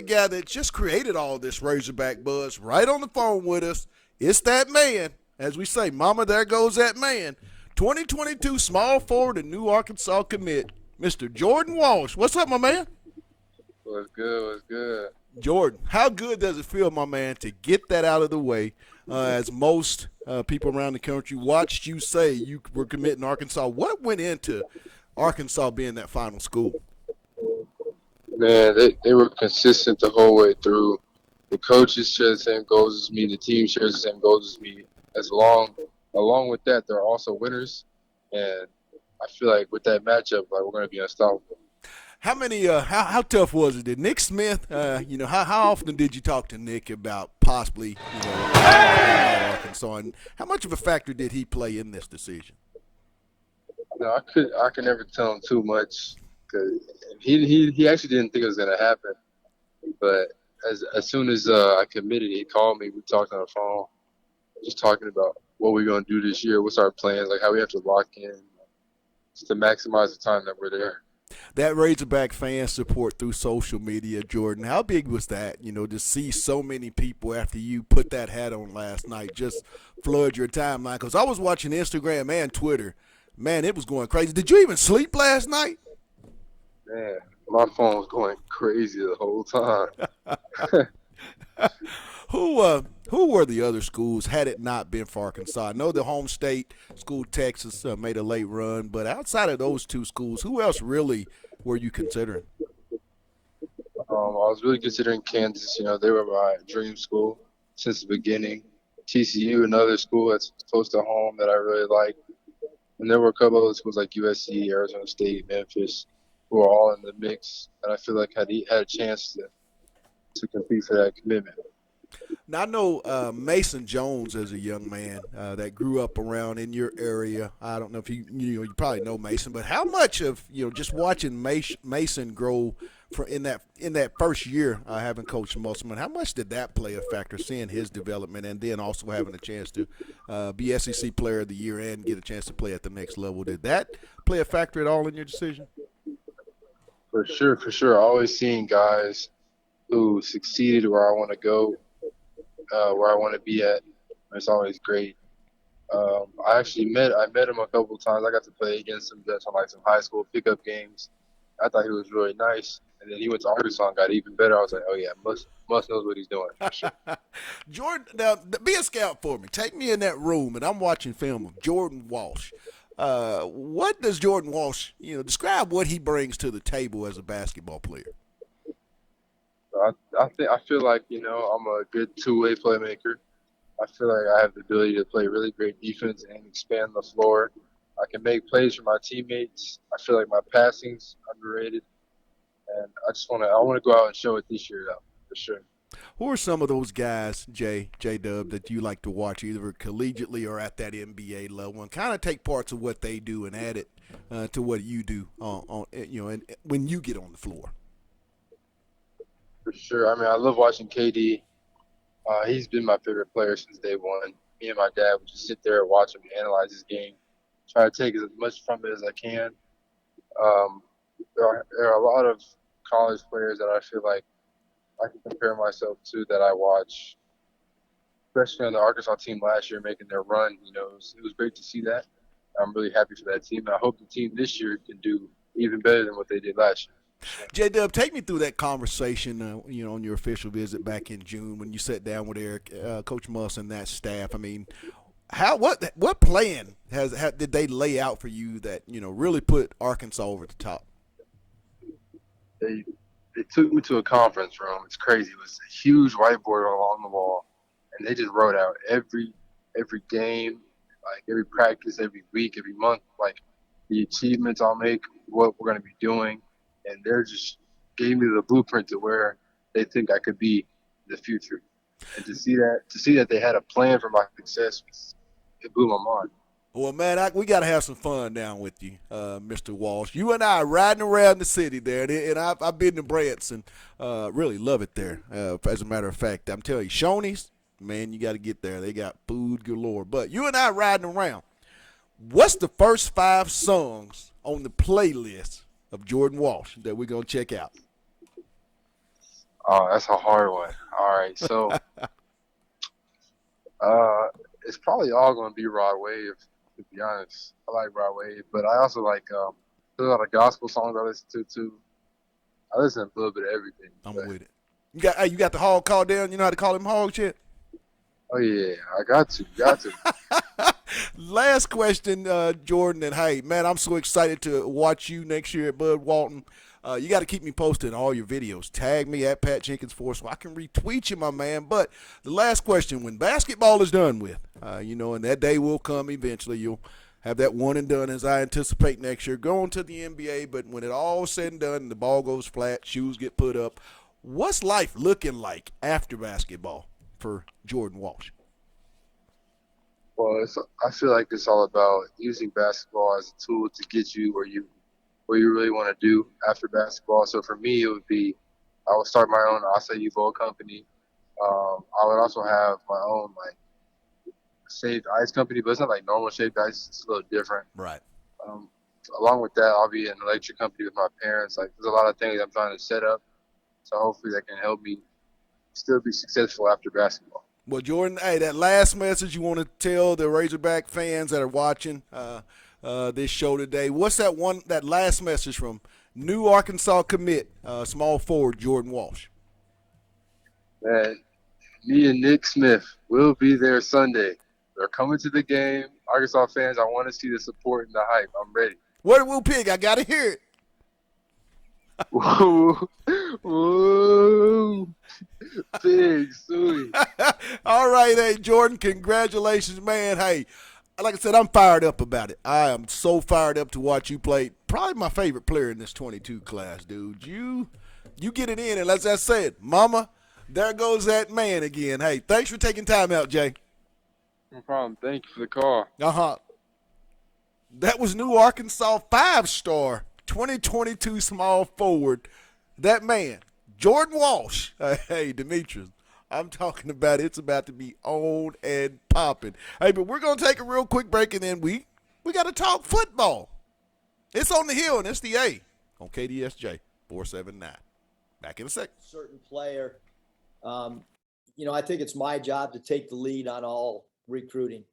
guy that just created all this Razorback buzz right on the phone with us. It's that man. As we say, mama, there goes that man. 2022 small forward and new Arkansas commit, Mr. Jordan Walsh. What's up, my man? What's good? What's good? Jordan, how good does it feel, my man, to get that out of the way? As most people around the country watched you say you were committing Arkansas, what went into Arkansas being that final school? Man, they were consistent the whole way through. The coaches share the same goals as me. The team shares the same goals as me. Along with that, they're also winners, and I feel like with that matchup, like we're going to be unstoppable. How many? How tough was it? Did Nick Smith? How often did you talk to Nick about possibly Arkansas, and how much of a factor did he play in this decision? No, I could never tell him too much because he actually didn't think it was going to happen. But as soon as I committed, he called me. We talked on the phone, just talking about what we're going to do this year, what's our plans, like how we have to lock in, just to maximize the time that we're there. That Razorback fan support through social media, Jordan, how big was that, to see so many people after you put that hat on last night just flood your timeline? Because I was watching Instagram and Twitter. Man, it was going crazy. Did you even sleep last night? Man, my phone was going crazy the whole time. Who were the other schools had it not been for Arkansas? I know the home state school, Texas, made a late run, but outside of those two schools, who else really were you considering? I was really considering Kansas. They were my dream school since the beginning. TCU, another school that's close to home that I really like. And there were a couple other schools like USC, Arizona State, Memphis, who are all in the mix, and I feel like had a chance to compete for that commitment. Now, I know Mason Jones as a young man that grew up around in your area. I don't know if you probably know Mason, but how much of just watching Mason grow in that first year having Coach Musselman, how much did that play a factor? Seeing his development and then also having a chance to be SEC Player of the Year and get a chance to play at the next level, did that play a factor at all in your decision? For sure. Always seeing guys who succeeded where I want to go. Where I want to be at. It's always great. I actually met him a couple of times. I got to play against him just on like some high school pickup games. I thought he was really nice. And then he went to Arkansas and got even better. I was like, oh yeah, Must knows what he's doing. For sure. Jordan, now be a scout for me. Take me in that room and I'm watching film of Jordan Walsh. What does Jordan Walsh, describe what he brings to the table as a basketball player? I feel like, I'm a good two-way playmaker. I feel like I have the ability to play really great defense and expand the floor. I can make plays for my teammates. I feel like my passing's underrated. And I want to go out and show it this year, though, for sure. Who are some of those guys, J-Dub, that you like to watch either collegiately or at that NBA level and kind of take parts of what they do and add it to what you do and when you get on the floor? For sure. I mean, I love watching KD. He's been my favorite player since day one. Me and my dad would just sit there and watch him analyze his game, try to take as much from it as I can. There are a lot of college players that I feel like I can compare myself to that I watch, especially on the Arkansas team last year making their run. It was great to see that. I'm really happy for that team. I hope the team this year can do even better than what they did last year. J-Dub, take me through that conversation, on your official visit back in June when you sat down with Eric, Coach Muss, and that staff. I mean, what plan did they lay out for you that really put Arkansas over the top? They took me to a conference room. It's crazy. It was a huge whiteboard along the wall, and they just wrote out every game, like every practice, every week, every month, like the achievements I'll make, what we're going to be doing. And they're just gave me the blueprint to where they think I could be in the future. And to see that they had a plan for my success, it blew my mind. Well, man, we got to have some fun down with you, Mr. Walsh. You and I are riding around the city there, and I've been to Branson. Really love it there. As a matter of fact, I'm telling you, Shoney's, man, you got to get there. They got food galore. But you and I riding around. What's the first 5 songs on the playlist of Jordan Walsh that we're going to check out? Oh, that's a hard one. All right, so uh, it's probably all going to be Rod Wave, to be honest. I like Rod Wave, but I also like there's a lot of gospel songs I listen to too. I listen to a little bit of everything. I'm But with it. You got the hog call down. You know how to call him hogs yet? oh yeah, I got to. Last question, Jordan. And hey, man, I'm so excited to watch you next year at Bud Walton. You got to keep me posted on all your videos. Tag me at Pat Jenkins 4 so I can retweet you, my man. But the last question: when basketball is done with, and that day will come eventually, you'll have that one and done as I anticipate next year, going to the NBA. But when it all said and done, and the ball goes flat, shoes get put up. What's life looking like after basketball for Jordan Walsh? Well, I feel like it's all about using basketball as a tool to get you where you really want to do after basketball. So for me, it would be I would start my own acai bowl company. I would also have my own like shaved ice company, but it's not like normal shaved ice. It's a little different. Right. Um, Along with that, I'll be in an electric company with my parents. Like there's a lot of things I'm trying to set up, so hopefully that can help me still be successful after basketball. Well, Jordan, hey, that last message you want to tell the Razorback fans that are watching this show today? What's that last message from new Arkansas commit, small forward Jordan Walsh? Man, me and Nick Smith will be there Sunday. They're coming to the game. Arkansas fans, I want to see the support and the hype. I'm ready. What will pig? I gotta hear it. Whoa, whoa, big suey. All right, hey Jordan, congratulations, man. Hey, like I said, I'm fired up about it. I am so fired up to watch you play. Probably my favorite player in this 22 class, dude. You get it in, and as I said, Mama, there goes that man again. Hey, thanks for taking time out, Jay. No problem. Thank you for the call. Uh-huh. That was new Arkansas 5-star 2022 small forward. That man, Jordan Walsh. Hey, Demetrius, I'm talking about it's about to be on and popping. Hey, but we're going to take a real quick break, and then we got to talk football. It's on the hill, and it's the A on KDSJ 479. Back in a sec. Certain player. I think it's my job to take the lead on all recruiting.